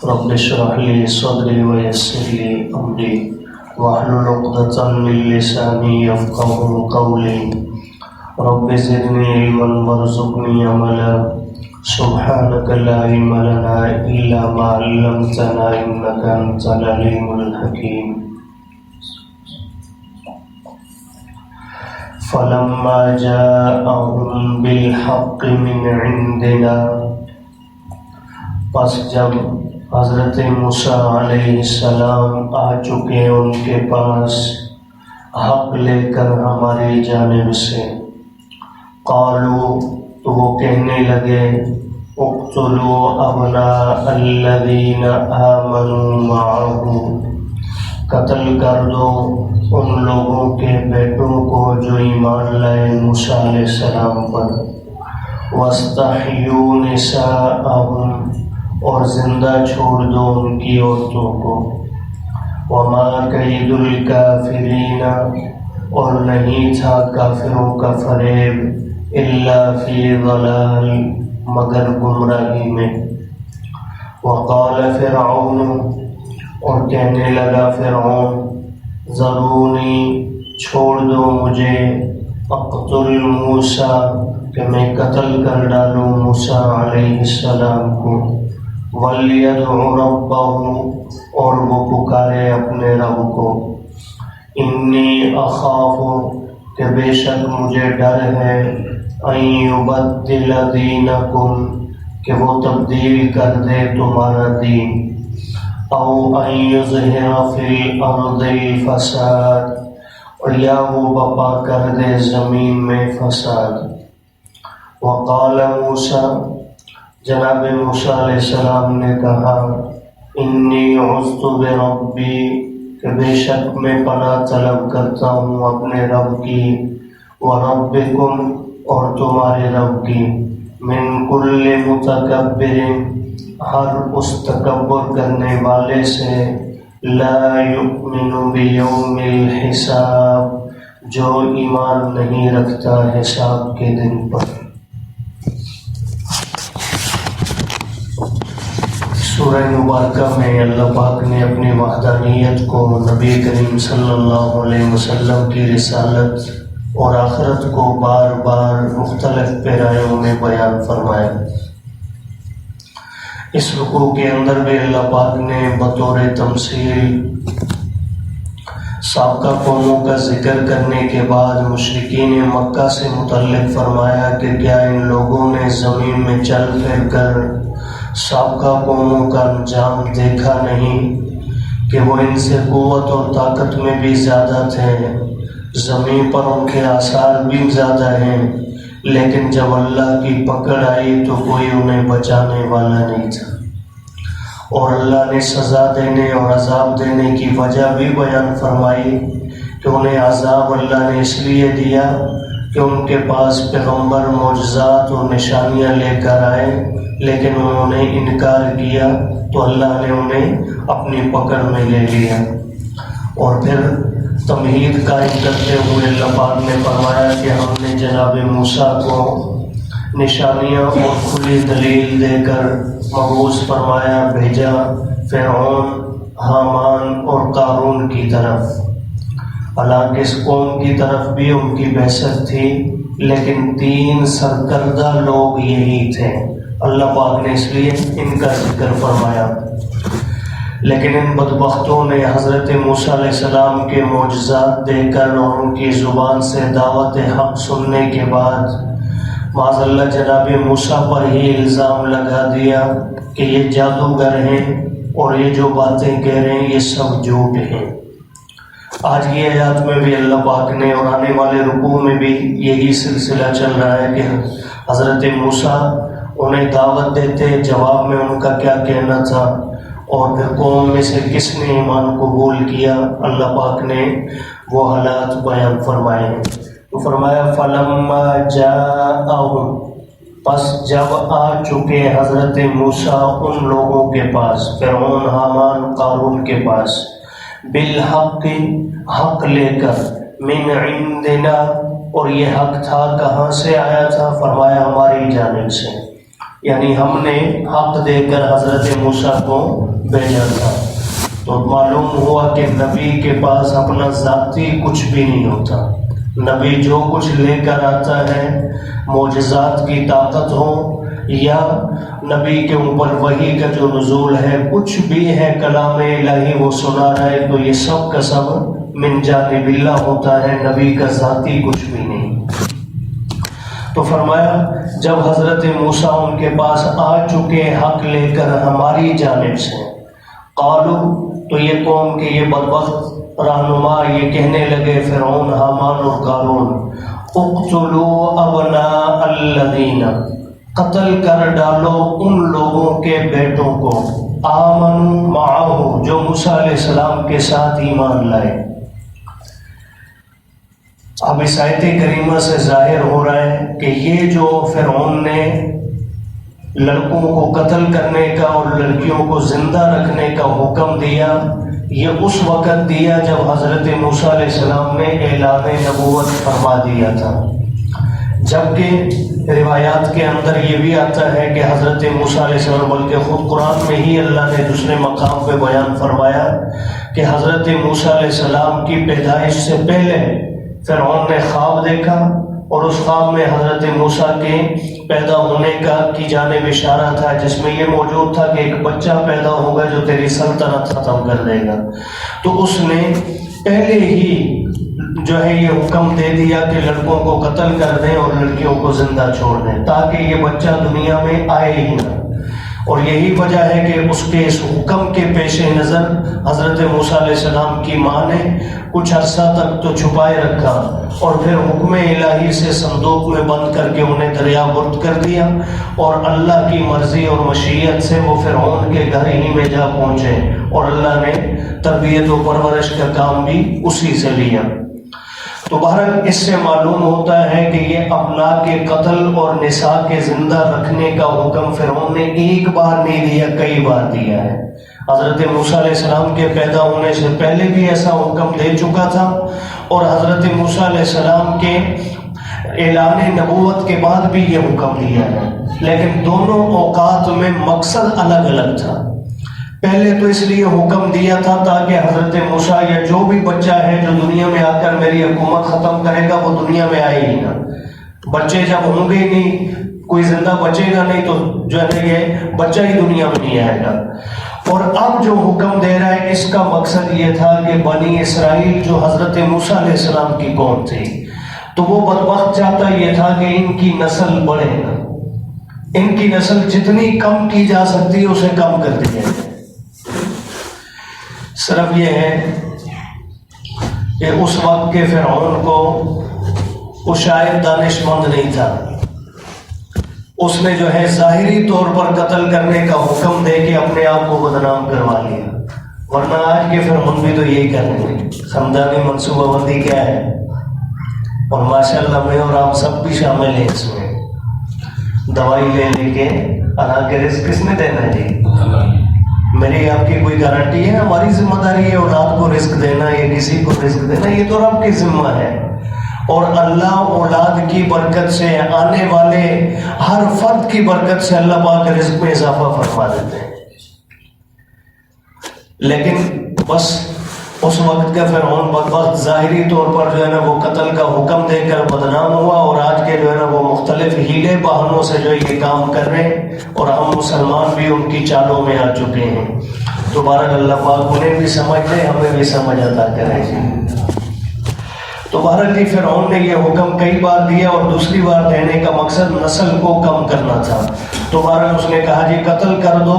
رب اشرح لي صدري ويسر لي أمري واحلل عقدة من لساني يفقهوا قولي رب زدني علما وارزقني عملا سبحانك لا علم لنا إلا ما علمتنا إنك أنت العليم الحكيم فلما جاءهم بالحق من عندنا پس جب حضرت موسیٰ علیہ السلام آ چکے ان کے پاس حق لے کر ہماری جانب سے، قالوا تو وہ کہنے لگے، اقتلوا ابناء الذین آمنوا معه، قتل کر دو ان لوگوں کے بیٹوں کو جو ایمان لائے موسیٰ علیہ السلام پر، واستحیوا نساءهم، اور زندہ چھوڑ دو ان کی عورتوں کو، وما کید الکافرین، اور نہیں تھا کافروں کا فریب، الا فی ضلال، مگر گمراہی میں۔ وقال فرعون، اور کہنے لگا فرعون، ذرونی، چھوڑ دو مجھے، اقتل موسیٰ، کہ میں قتل کر ڈالوں موسیٰ علیہ السلام کو، وَلْيَدْعُ رَبَّهُ، اور وہ پکارے اپنے رب کو، انی اخاف، کہ بے شک مجھے ڈر ہے، ان یبدل دینکم، کہ وہ تبدیل کر دے تمہارا دین، او ان یظہر فی الارض الفساد، اور یا وہ بپا کر دے زمین میں فساد۔ وقال موسیٰ، جناب موسیٰ علیہ السلام نے کہا، انی عذت بربی، کہ بے شک میں پناہ طلب کرتا ہوں اپنے رب کی، وربکم، اور تمہارے رب کی، من کل متکبر، ہر اس تکبر کرنے والے سے، لا یؤمن بیوم الحساب، جو ایمان نہیں رکھتا حساب کے دن پر۔ سورہ مبارکہ میں اللہ پاک نے اپنی وحدانیت کو نبی کریم صلی اللہ علیہ وسلم کی رسالت اور آخرت کو بار بار مختلف پیرایوں میں بیان فرمایا۔ اس رکوع کے اندر بھی اللہ پاک نے بطور تمثیل سابقہ قوموں کا ذکر کرنے کے بعد مشرکین مکہ سے متعلق فرمایا کہ کیا ان لوگوں نے زمین میں چل پھر کر سابقہ قوموں کا انجام دیکھا نہیں کہ وہ ان سے قوت اور طاقت میں بھی زیادہ تھے، زمین پر ان کے آثار بھی زیادہ ہیں، لیکن جب اللہ کی پکڑ آئی تو کوئی انہیں بچانے والا نہیں تھا۔ اور اللہ نے سزا دینے اور عذاب دینے کی وجہ بھی بیان فرمائی کہ انہیں عذاب اللہ نے اس لیے دیا کہ ان کے پاس پیغمبر معجزات اور نشانیاں لے کر آئے، لیکن انہوں نے انکار کیا تو اللہ نے انہیں اپنی پکڑ میں لے لیا۔ اور پھر تمہید قائم کرتے ہوئے اللہ پاک نے فرمایا کہ ہم نے جناب موسیٰ کو نشانیاں اور کھلی دلیل دے کر مبعوث فرمایا، بھیجا فرعون، حامان اور قارون کی طرف۔ حالانکہ اس قوم کی طرف بھی ان کی بعثت تھی، لیکن 3 سرکردہ لوگ یہی تھے، اللہ پاک نے اس لیے ان کا ذکر فرمایا۔ لیکن ان بدبختوں نے حضرت موسیٰ علیہ السلام کے معجزات دے کر اور ان کی زبان سے دعوت حق سننے کے بعد معاذ اللہ جناب موسیٰ پر ہی الزام لگا دیا کہ یہ جادوگر ہیں اور یہ جو باتیں کہہ رہے ہیں یہ سب جھوٹ ہیں۔ آج کی آیات میں بھی اللہ پاک نے اور آنے والے رکوع میں بھی یہی سلسلہ چل رہا ہے کہ حضرت موسیٰ انہیں دعوت دیتے، جواب میں ان کا کیا کہنا تھا، اور پھر قوم میں سے کس نے ایمان قبول کیا، اللہ پاک نے وہ حالات بیان فرمائے ہیں۔ تو فرمایا فلما جاءہم، پس جب آ چکے حضرت موسیٰ ان لوگوں کے پاس، فرعون، حامان، قارون کے پاس، بالحق، حق لے کر، من عندنا، اور یہ حق تھا کہاں سے آیا تھا، فرمایا ہماری جانب سے، یعنی ہم نے حق دے کر حضرت موسیٰ کو بھیجا تھا۔ تو معلوم ہوا کہ نبی کے پاس اپنا ذاتی کچھ بھی نہیں ہوتا، نبی جو کچھ لے کر آتا ہے، معجزات کی طاقت ہو یا نبی کے اوپر وحی کا جو نزول ہے، کچھ بھی ہے کلام الہی وہ سنا رہا ہے، تو یہ سب کا سب من جانب اللہ ہوتا ہے، نبی کا ذاتی کچھ بھی نہیں۔ تو فرمایا جب حضرت موسیٰ ان کے پاس آ چکے حق لے کر ہماری جانب سے، قالو تو یہ قوم کے یہ بدبخت رہنما یہ کہنے لگے، فرعون، حامان اور قارون، اقتلوا ابناء الذین، قتل کر ڈالو ان لوگوں کے بیٹوں کو، آمنوا معہ، جو موسیٰ علیہ السلام کے ساتھ ایمان لائے۔ اب اس آیت کریمہ سے ظاہر ہو رہا ہے کہ یہ جو فرعون نے لڑکوں کو قتل کرنے کا اور لڑکیوں کو زندہ رکھنے کا حکم دیا، یہ اس وقت دیا جب حضرت موسیٰ علیہ السلام نے اعلان نبوت فرما دیا تھا، جبکہ روایات کے اندر یہ بھی آتا ہے کہ حضرت موسیٰ علیہ السلام، بلکہ خود قرآن میں ہی اللہ نے دوسرے مقام پہ بیان فرمایا کہ حضرت موسیٰ علیہ السلام کی پیدائش سے پہلے فرعون نے خواب دیکھا، اور اس خواب میں حضرت موسیٰ کے پیدا ہونے کی جانب اشارہ تھا، جس میں یہ موجود تھا کہ ایک بچہ پیدا ہوگا جو تیری سلطنت ختم کر دے گا۔ تو اس نے پہلے ہی جو ہے یہ حکم دے دیا کہ لڑکوں کو قتل کر دیں اور لڑکیوں کو زندہ چھوڑ دیں، تاکہ یہ بچہ دنیا میں آئے ہی نہ۔ اور یہی وجہ ہے کہ اس کے اس حکم کے پیش نظر حضرت موسیٰ علیہ السلام کی ماں نے کچھ عرصہ تک تو چھپائے رکھا، اور پھر حکم الہی سے صندوق میں بند کر کے انہیں دریا برد کر دیا، اور اللہ کی مرضی اور مشیت سے وہ فرعون کے گھر ہی میں جا پہنچے، اور اللہ نے تربیت و پرورش کا کام بھی اسی سے لیا۔ تو بہرحال اس سے معلوم ہوتا ہے کہ یہ ابناء کے قتل اور نساء کے زندہ رکھنے کا حکم فرعون نے ایک بار نہیں دیا، کئی بار دیا ہے۔ حضرت موسیٰ علیہ السلام کے پیدا ہونے سے پہلے بھی ایسا حکم دے چکا تھا، اور حضرت موسیٰ علیہ السلام کے اعلان نبوت کے بعد بھی یہ حکم دیا ہے، لیکن دونوں اوقات میں مقصد الگ الگ تھا۔ پہلے تو اس لیے حکم دیا تھا تاکہ حضرت موسیٰ یا جو بھی بچہ ہے جو دنیا میں آ کر میری حکومت ختم کرے گا وہ دنیا میں آئے ہی نہ۔ بچے جب ہوں گے ہی نہیں، کوئی زندہ بچے گا نہیں، تو جو ہے یہ بچہ ہی دنیا میں نہیں آئے گا۔ اور اب جو حکم دے رہا ہے اس کا مقصد یہ تھا کہ بنی اسرائیل جو حضرت موسیٰ علیہ السلام کی قوم تھی، تو وہ بدبخت چاہتا یہ تھا کہ ان کی نسل بڑھے گا، ان کی نسل جتنی کم کی جا سکتی ہے اسے کم کر دی جائے۔ صرف یہ ہے کہ اس وقت کے فرعون کو وہ شاید دانش مند نہیں تھا، اس نے جو ہے ظاہری طور پر قتل کرنے کا حکم دے کے اپنے آپ کو بدنام کروا لیا، ورنہ آج کے فرعون بھی تو یہی کر رہے ہیں۔ خاندانی منصوبہ بندی کیا ہے، اور ماشاءاللہ میں اور آپ سب بھی شامل ہیں اس میں۔ دوائی لے لے کے اللہ کے رزق کس نے دینا ہے جی؟ میری آپ کی کوئی گارنٹی ہے؟ ہماری ذمہ داری ہے اولاد کو رزق دینا یا کسی کو رزق دینا، یہ تو رب کی ذمہ ہے، اور اللہ اولاد کی برکت سے آنے والے ہر فرد کی برکت سے اللہ پاک رزق میں اضافہ فرما دیتے ہیں۔ لیکن بس اس وقت کا فرعون بدبخت ظاہری طور پر جو ہے نا وہ قتل کا حکم دے کر بدنام ہوا، اور آج کے جو ہے نا وہ مختلف ہیلے بہانوں سے جو یہ کام کر رہے ہیں، اور ہم مسلمان بھی ان کی چالوں میں آ چکے ہیں۔ تو بہرحال اللہ پاک انہیں بھی سمجھ لے، ہمیں بھی سمجھ عطا کرے۔ تو بہرحال جی فرعون نے یہ حکم کئی بار دیا، اور دوسری بار دینے کا مقصد نسل کو کم کرنا تھا۔ تو بہرحال اس نے کہا جی قتل کر دو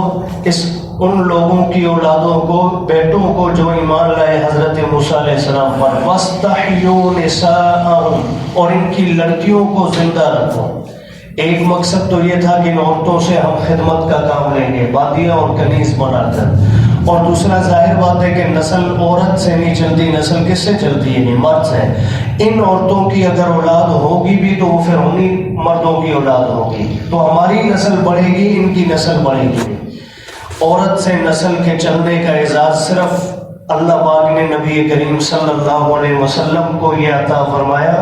ان لوگوں کی اولادوں کو، بیٹوں کو جو ایمان لائے حضرت موسیٰ علیہ السلام پر، وَاسْتَحْيُوا نِسَاءَهُمْ، اور ان کی لڑکیوں کو زندہ رکھو۔ ایک مقصد تو یہ تھا کہ ان عورتوں سے ہم خدمت کا کام لیں گے، بادیاں اور کنیز بنا کر، اور دوسرا ظاہر بات ہے کہ نسل عورت سے نہیں چلتی، نسل کس سے چلتی ہے؟ مرد سے۔ ان عورتوں کی اگر اولاد ہوگی بھی تو وہ فرعونی مردوں کی اولاد ہوگی، تو ہماری نسل بڑھے گی، ان کی نسل بڑھے گی۔ عورت سے نسل کے چلنے کا اعزاز صرف اللہ پاک نے نبی کریم صلی اللہ علیہ وسلم کو یہ عطا فرمایا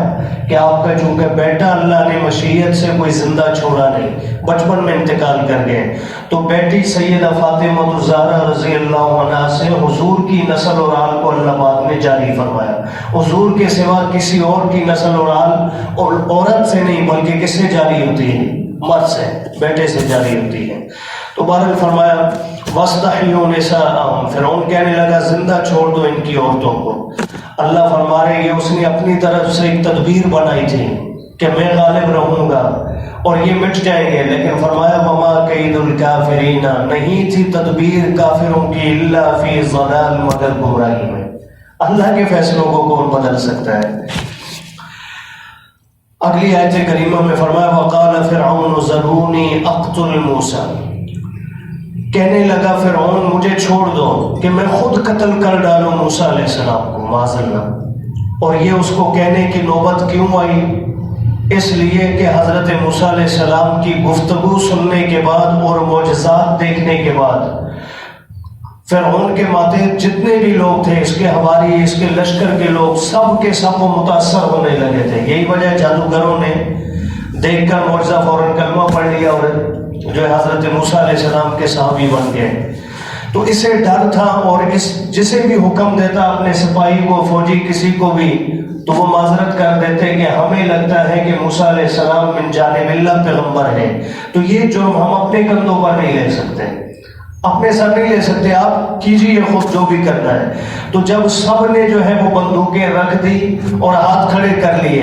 کہ آپ کا چونکہ بیٹا اللہ نے مشیت سے کوئی زندہ چھوڑا نہیں، بچپن میں انتقال کر گئے، تو بیٹی سیدہ فاطمہ الزہرا رضی اللہ عنہا سے حضور کی نسل اور آل کو اللہ پاک نے جاری فرمایا۔ حضور کے سوا کسی اور کی نسل اور آل اور عورت سے نہیں بلکہ کس سے جاری ہوتی ہے؟ مرد سے، بیٹے سے جاری ہوتی ہے۔ تو بہرحال فرمایا وَاسْتَحْيُوا نِسَاءَهُمْ، فرعون کہنے لگا زندہ چھوڑ دو ان کی عورتوں کو۔ اللہ فرما رہے ہیں اس نے اپنی طرف سے ایک تدبیر بنائی تھی کہ میں غالب رہوں گا اور یہ مٹ جائیں گے، لیکن فرمایا وَمَا كَيْدُ الْكَافِرِينَ، نہیں تھی تدبیر کافروں کی إِلَّا فِي ضَلَالٍ، مگر گمراہی میں۔ اللہ کے فیصلوں کو کون بدل سکتا ہے؟ اگلی آیت کریمہ میں فرمایا وَقَالَ فِرْعَوْنُ ذَرُونِي أَقْتُلْ مُوسَىٰ، کہنے لگا فرعون مجھے چھوڑ دو کہ میں خود قتل کر ڈالوں موسیٰ علیہ السلام کو، معاذ اللہ۔ اور یہ اس کو کہنے کی نوبت کیوں آئی؟ اس لیے کہ حضرت موسیٰ علیہ السلام کی گفتگو سننے کے بعد اور معجزات دیکھنے کے بعد فرعون کے ماتحت جتنے بھی لوگ تھے، اس کے حواری، اس کے لشکر کے لوگ، سب کے سب وہ متاثر ہونے لگے تھے۔ یہی وجہ جادوگروں نے دیکھ کر معجزہ فوراً کلمہ پڑھ لیا اور جو ہے حضرت موسیٰ علیہ السلام کے صحابی بن گئے۔ تو اسے ڈر تھا، اور جسے بھی حکم دیتا اپنے سپاہی کو، فوجی کسی کو بھی، تو وہ معذرت کر دیتے کہ ہمیں لگتا ہے کہ موسیٰ علیہ السلام من جانب اللہ پیغمبر ہے، تو یہ جرم ہم اپنے کندھوں پر نہیں لے سکتے، اپنے سر نہیں لے سکتے، آپ کیجیے خود جو بھی کرنا ہے۔ تو جب سب نے جو ہے وہ بندوقیں رکھ دی اور ہاتھ کھڑے کر لیے،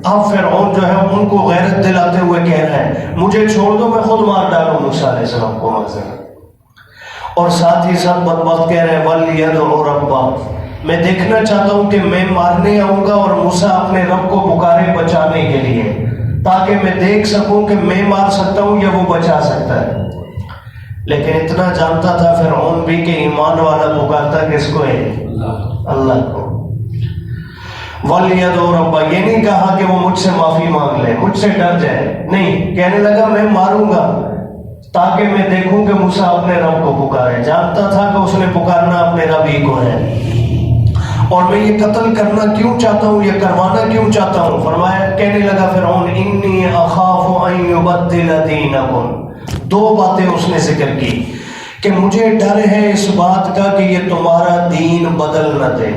اب فرعون جو ہے ان کو غیرت دلاتے ہوئے کہہ رہا ہے مجھے چھوڑ دو، میں خود مار ڈالوں موسیٰ علیہ السلام کو معذرت۔ اور ساتھ ہی ساتھ بدبخت کہہ رہے ہیں وَلْيَدْعُ رَبَّهُ، میں دیکھنا چاہتا ہوں کہ میں مارنے آؤں گا اور موسیٰ اپنے رب کو پکارے بچانے کے لیے، تاکہ میں دیکھ سکوں کہ میں مار سکتا ہوں یا وہ بچا سکتا ہے۔ لیکن اتنا جانتا تھا فرعون بھی کہ ایمان والا پکارتا کس کو ہے؟ اللہ کو۔ وَلْيَدْعُ رَبَّهُ، یہ نہیں کہا کہ وہ مجھ سے معافی مانگ لے، مجھ سے ڈر جائے، نہیں، کہنے لگا میں ماروں گا تاکہ میں دیکھوں کہ موسیٰ اپنے رب کو پکارے۔ جانتا تھا کہ اس نے پکارنا اپنے رب ہی کو ہے، اور میں یہ قتل کرنا کیوں چاہتا ہوں، یہ کروانا کیوں چاہتا ہوں؟ فرمایا، کہنے لگا فرعون انی اخاف ان یبدل دینکم، دو باتیں اس نے ذکر کی کہ مجھے ڈر ہے اس بات کا کہ یہ تمہارا دین بدل نہ دے،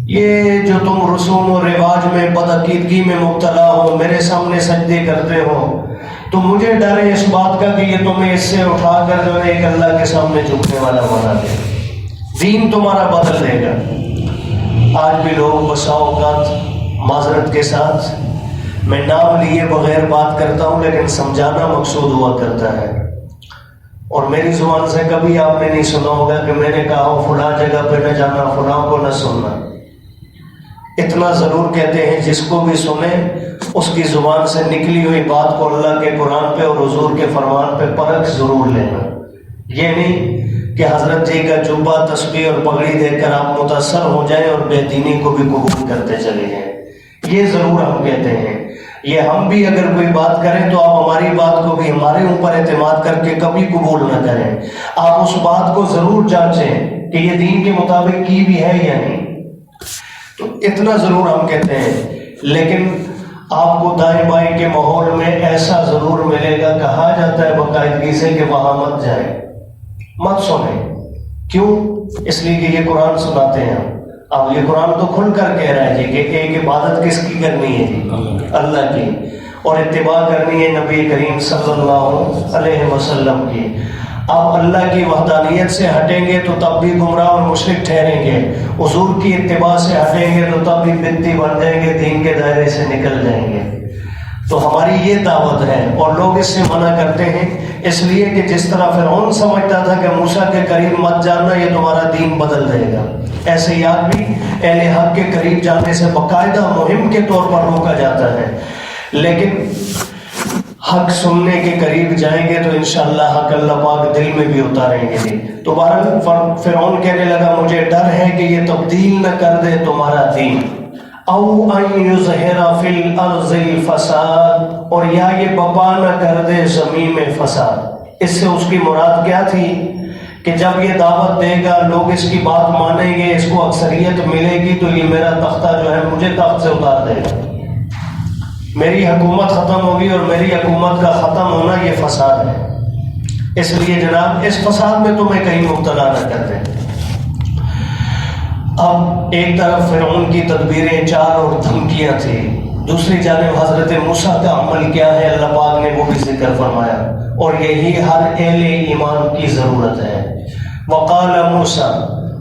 یہ جو تم رسوم و رواج میں بدعقیدگی میں مبتلا ہو، میرے سامنے سجدے کرتے ہو، تو مجھے ڈر ہے اس بات کا کہ یہ تمہیں اس سے اٹھا کر جو ہے ایک اللہ کے سامنے جھکنے والا بنا دے، دین تمہارا بدل دے گا۔ آج بھی لوگ بسا اوقات معذرت کے ساتھ، میں نام لیے بغیر بات کرتا ہوں لیکن سمجھانا مقصود ہوا کرتا ہے، اور میری زبان سے کبھی آپ نے نہیں سنا ہوگا کہ میں نے کہا ہو فلاں جگہ پہ نہ جانا، فلاں کو نہ سننا۔ اتنا ضرور کہتے ہیں جس کو بھی سنے اس کی زبان سے نکلی ہوئی بات کو اللہ کے قرآن پہ اور حضور کے فرمان پہ پرکھ ضرور لینا، یہ نہیں کہ حضرت جی کا جبہ تسبیح اور پگڑی دیکھ کر آپ متاثر ہو جائیں اور بے دینی کو بھی قبول کرتے چلے جائیں۔ یہ ضرور ہم کہتے ہیں، یہ ہم بھی اگر کوئی بات کریں تو آپ ہماری بات کو بھی ہمارے اوپر اعتماد کر کے کبھی قبول نہ کریں، آپ اس بات کو ضرور جانچیں کہ یہ دین کے مطابق کی بھی ہے یا نہیں۔ تو اتنا ضرور ہم کہتے ہیں، لیکن آپ کو دائیں بائیں کے ماحول میں ایسا ضرور ملے گا، کہا جاتا ہے باقاعدگی سے کہ وہاں مت جائیں، مت سنیں۔ کیوں؟ اس لیے کہ یہ قرآن سناتے ہیں ہم۔ اب یہ قرآن تو کھل کر کہہ رہا ہے جی کہ ایک عبادت کس کی کرنی ہے جی؟ اللہ کی، اور اتباع کرنی ہے نبی کریم صلی اللہ علیہ وسلم کی۔ اب اللہ کی وحدانیت سے ہٹیں گے تو تب بھی گمراہ اور مشرک ٹھہریں گے، حضور کی اتباع سے ہٹیں گے تو تب بھی بدعتی بن جائیں گے، دین کے دائرے سے نکل جائیں گے۔ تو ہماری یہ دعوت ہے، اور لوگ اس سے منع کرتے ہیں اس لیے کہ جس طرح فرعون سمجھتا تھا کہ موسیٰ کے قریب مت جانا یہ تمہارا دین بدل دے گا، ایسے ہی آج بھی اہل حق کے قریب جانے سے باقاعدہ مہم کے طور پر روکا جاتا ہے، لیکن حق سننے کے قریب جائیں گے تو انشاءاللہ حق اللہ پاک دل میں بھی اتاریں گے۔ تو بہرحال فرعون کہنے لگا مجھے ڈر ہے کہ یہ تبدیل نہ کر دے تمہارا دین، او ان یظہر فی الارض الفساد، اور یا یہ بپا نہ کر دے زمین میں فساد۔ اس سے اس کی مراد کیا تھی کہ جب یہ دعوت دے گا، لوگ اس کی بات مانیں گے، اس کو اکثریت ملے گی، تو یہ میرا تختہ جو ہے مجھے تخت سے اتار دے گا، میری حکومت ختم ہوگی، اور میری حکومت کا ختم ہونا یہ فساد ہے۔ اس لیے جناب اس فساد میں تمہیں کہیں مبتلا نہ کر دیں۔ اب ایک طرف فرعون کی تدبیریں چال اور دھمکیاں تھیں، دوسری جانب حضرت موسیٰ کا عمل کیا ہے اللہ پاک نے وہ بھی ذکر فرمایا، اور یہی ہر اہل ایمان کی ضرورت ہے۔ وقال موسیٰ،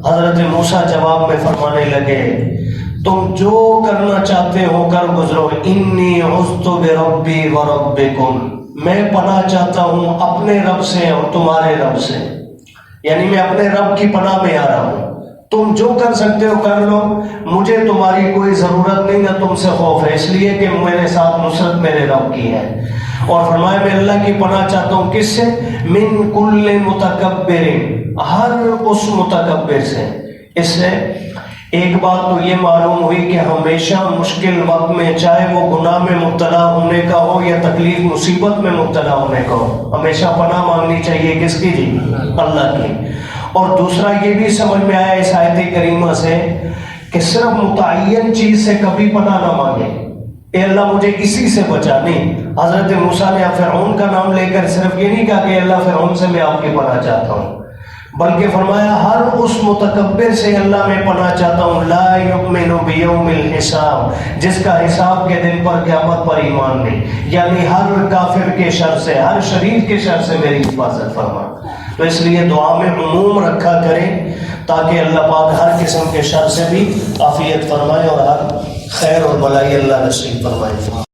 حضرت موسیٰ جواب میں فرمانے لگے، تم جو کرنا چاہتے ہو کر گزرو، انی عذت بربی وربکم، میں پناہ چاہتا ہوں اپنے رب سے اور تمہارے رب سے، یعنی میں اپنے رب کی پناہ میں آ رہا ہوں، تم جو کر سکتے ہو کر لو، مجھے تمہاری کوئی ضرورت نہیں، نہ تم سے خوف ہے، اس لیے کہ میرے ساتھ نصرت میرے رب کی ہے۔ اور فرمایا میں اللہ کی پناہ چاہتا ہوں کس سے؟ من کل متکبر، ہر اس متکبر سے۔ اس سے ایک بات تو یہ معلوم ہوئی کہ ہمیشہ مشکل وقت میں، چاہے وہ گناہ میں مبتلا ہونے کا ہو یا تکلیف مصیبت میں مبتلا ہونے کا ہو، ہمیشہ پناہ مانگنی چاہیے کس کی جی؟ اللہ کی۔ اور دوسرا یہ بھی سمجھ میں آیا اس آیت کریمہ سے کہ صرف متعین چیز سے کبھی پناہ نہ مانگے، اے اللہ مجھے اسی سے بچا، نہیں۔ حضرت موسیٰ نے فرعون کا نام لے کر صرف یہ نہیں کہا کہ اللہ فرعون سے میں آپ کی پناہ چاہتا ہوں، بلکہ فرمایا ہر اس متکبر سے اللہ میں پناہ چاہتا ہوں، لا یؤمن بیوم الحساب، جس کا حساب کے دن پر قیامت پر ایمان نہیں، یعنی ہر کافر کے شر سے، ہر شریر کے شر سے میری حفاظت فرما۔ تو اس لیے دعا میں عموم رکھا کریں تاکہ اللہ پاک ہر قسم کے شر سے بھی عافیت فرمائے اور ہر خیر اور بلائی اللہ نصیب فرمائے۔